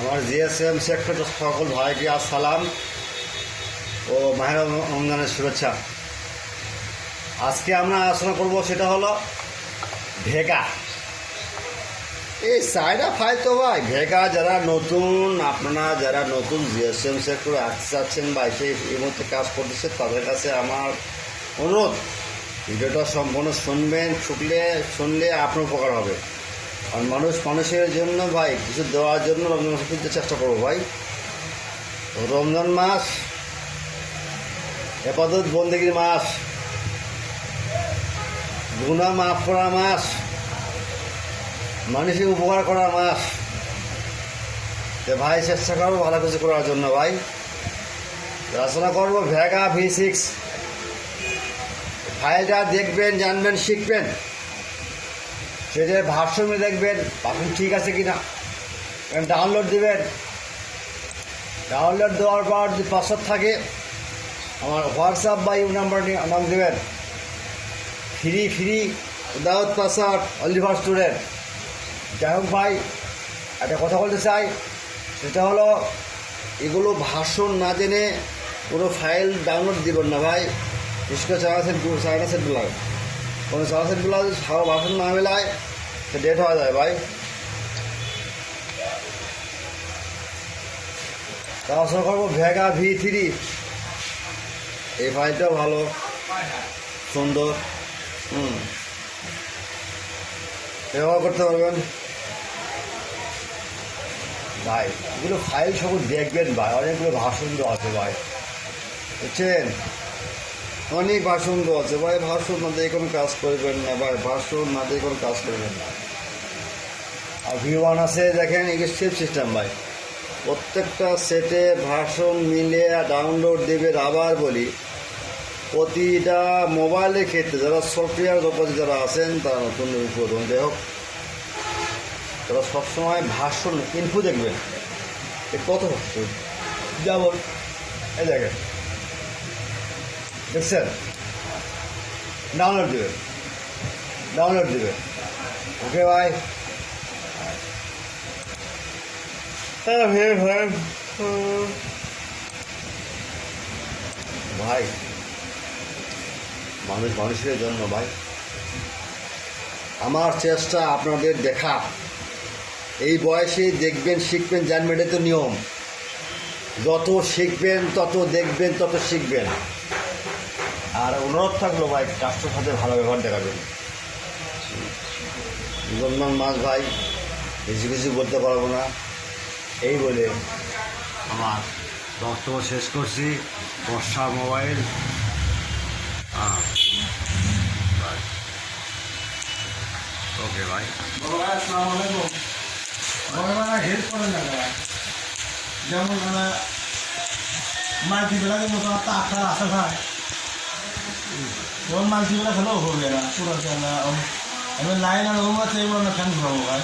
আমার GSM sector সকল ভাইকে আসসালাম ও মাহের রমজানের শুভেচ্ছা। আজকে আমরা আলোচনা করব সেটা হলো ভেগা। এই সাইডা ফাইল তো ভাই ভেগা যারা নতুন, আপনারা যারা নতুন জিএসএম সেক্টরে আসতে চাচ্ছেন বা এসে এই মুহূর্তে কাজ করতেছে, তাদের কাছে আমার অনুরোধ, ভিডিওটা সম্পূর্ণ শুনলে আপনার উপকার হবে। আর মানুষের জন্য ভাই কিছু দেওয়ার জন্য রমজান মাস কিনতে চেষ্টা করবো ভাই। রমজান মাস ইবাদত বন্দেগীর মাস, গুনাহ মাফ করার মাস, মানুষের উপকার করার মাস। তো ভাই চেষ্টা করবো ভালো কিছু করার জন্য ভাই। রচনা করবো ভেগা V6 ফাইলটা দেখবেন, জানবেন, শিখবেন, সেটার ভার্সনে দেখবেন আপনি ঠিক আছে কিনা। ডাউনলোড দেবেন, ডাউনলোড দেওয়ার পর যদি পাসওয়ার্ড থাকে আমার হোয়াটসঅ্যাপ বা ইউ নাম্বার নাম দেবেন। Free without password, only for student. যাই হোক ভাই, একটা কথা বলতে চাই, সেটা হলো এগুলো ভার্সন না জেনে কোনো ফাইল ডাউনলোড দেবেন না ভাই। বিশেষ করে চায়না সেটগুলো, কোনো চায়না সেটগুলো ভালো ভার্সন না মেলায় সে ডেট হয়ে যায় ভাই। তাছাড়া করবো ভেগা V3, এই ফাইলটাও ভালো, সুন্দর, ব্যবহার করতে পারবেন ভাই। এগুলো ফাইল সব দেখবেন ভাই, অনেকগুলো ভাষণ দেওয়া আছে ভাই, বুঝছেন, অনেক ভাষণ দেওয়া আছে ভাই। ভাষণ না দিয়ে কোনো কাজ করবেন না ভাই, ভাষণ না দিয়ে কোনো কাজ করবেন না। আর V1 আছে দেখেন, এই সেফ সিস্টেম ভাই, প্রত্যেকটা সেটে ভার্সন মিলে ডাউনলোড দেবেন। আবার বলি, প্রতিটা মোবাইলের ক্ষেত্রে যারা সফটওয়্যার দোকানে যারা আছেন তারা নতুন উদ্বোধন দেয় হোক, তারা সবসময় ভার্সন ইনফো দেখবেন। কত যেমন এই দেখেন, দেখছেন, ডাউনলোড দেবেন। ওকে ভাই, ভাই মানুষের জন্য ভাই আমার চেষ্টা, আপনাদের দেখা। এই বয়সে দেখবেন, শিখবেন, জানবেন, এটা তো নিয়ম। যত শিখবেন তত দেখবেন, তত শিখবেন। আর অনুরোধ থাকলো ভাই, কাস্টমার সাথে ভালো ব্যবহার দেখাবেন। রমজান মাস ভাই, বেশি বলতে পারবো না, এই বলে আমার বক্তব্য শেষ করছি। বর্ষা মোবাইল, ওকে ভাই। হেল্প করেন না যেমন মাল্টিপ্লারের মতো একটা আশা হয়, ওর মাল্টিপ্লার খেলেও হবে না পুরো। আমি লাইন আর ওর মাত্র এগুলো না ফ্যান ঘুরাবো ভাই।